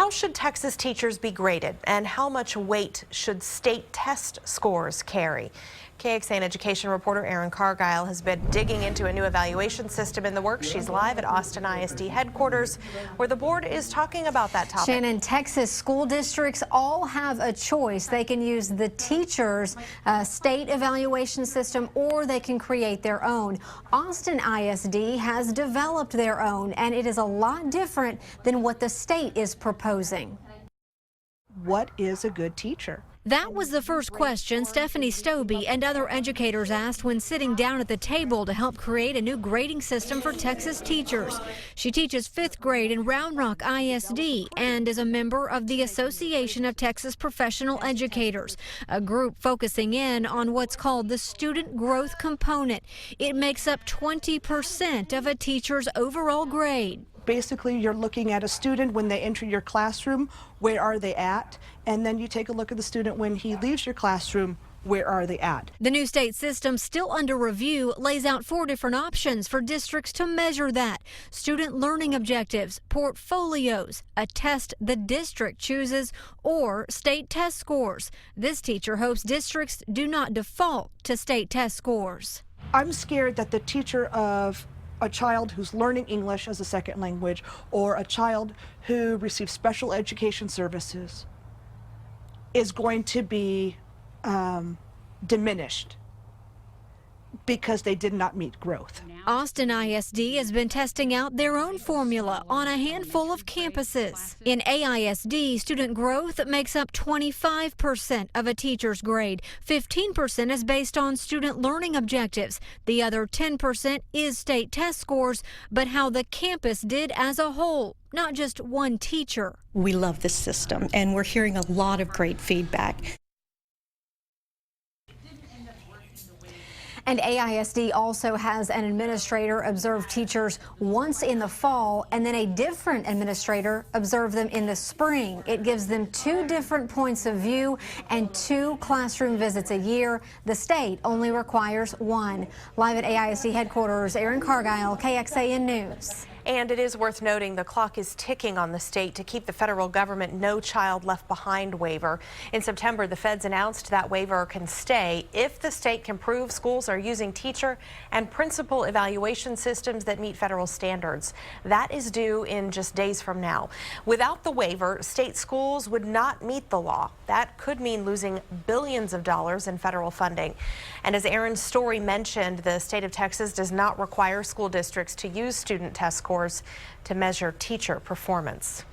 How should Texas teachers be graded, and how much weight should state test scores carry? KXAN education reporter Erin Cargile has been digging into a new evaluation system in the works. She's live at Austin ISD headquarters, where the board is talking about that topic. Shannon, Texas school districts all have a choice. They can use the teachers' state evaluation system, or they can create their own. Austin ISD has developed their own, and it is a lot different than what the state is proposing. What is a good teacher? That was the first question Stephanie Stobbe and other educators asked when sitting down at the table to help create a new grading system for Texas teachers. She teaches 5th grade in Round Rock ISD and is a member of the Association of Texas Professional Educators, a group focusing in on what's called the student growth component. It makes up 20% of a teacher's overall grade. Basically, you're looking at a student when they enter your classroom, where are they at? And then you take a look at the student when he leaves your classroom, where are they at? The new state system, still under review, lays out 4 different options for districts to measure that. Student learning objectives, portfolios, a test the district chooses, or state test scores. This teacher hopes districts do not default to state test scores. I'm scared that the teacher of a child who's learning English as a second language, or a child who receives special education services, is going to be diminished because they did not meet growth. Austin ISD has been testing out their own formula on a handful of campuses. In AISD, student growth makes up 25% of a teacher's grade. 15% is based on student learning objectives. The other 10% is state test scores, but how the campus did as a whole, not just one teacher. We love this system, and we're hearing a lot of great feedback. And AISD also has an administrator observe teachers once in the fall, and then a different administrator observe them in the spring. It gives them 2 different points of view and 2 classroom visits a year. The state only requires 1. Live at AISD headquarters, Erin Cargile, KXAN News. And it is worth noting the clock is ticking on the state to keep the federal government No Child Left Behind waiver. In September, the feds announced that waiver can stay if the state can prove schools are using teacher and principal evaluation systems that meet federal standards. That is due in just days from now. Without the waiver, state schools would not meet the law. That could mean losing billions of dollars in federal funding. And as Erin's story mentioned, the state of Texas does not require school districts to use student test scores to measure teacher performance.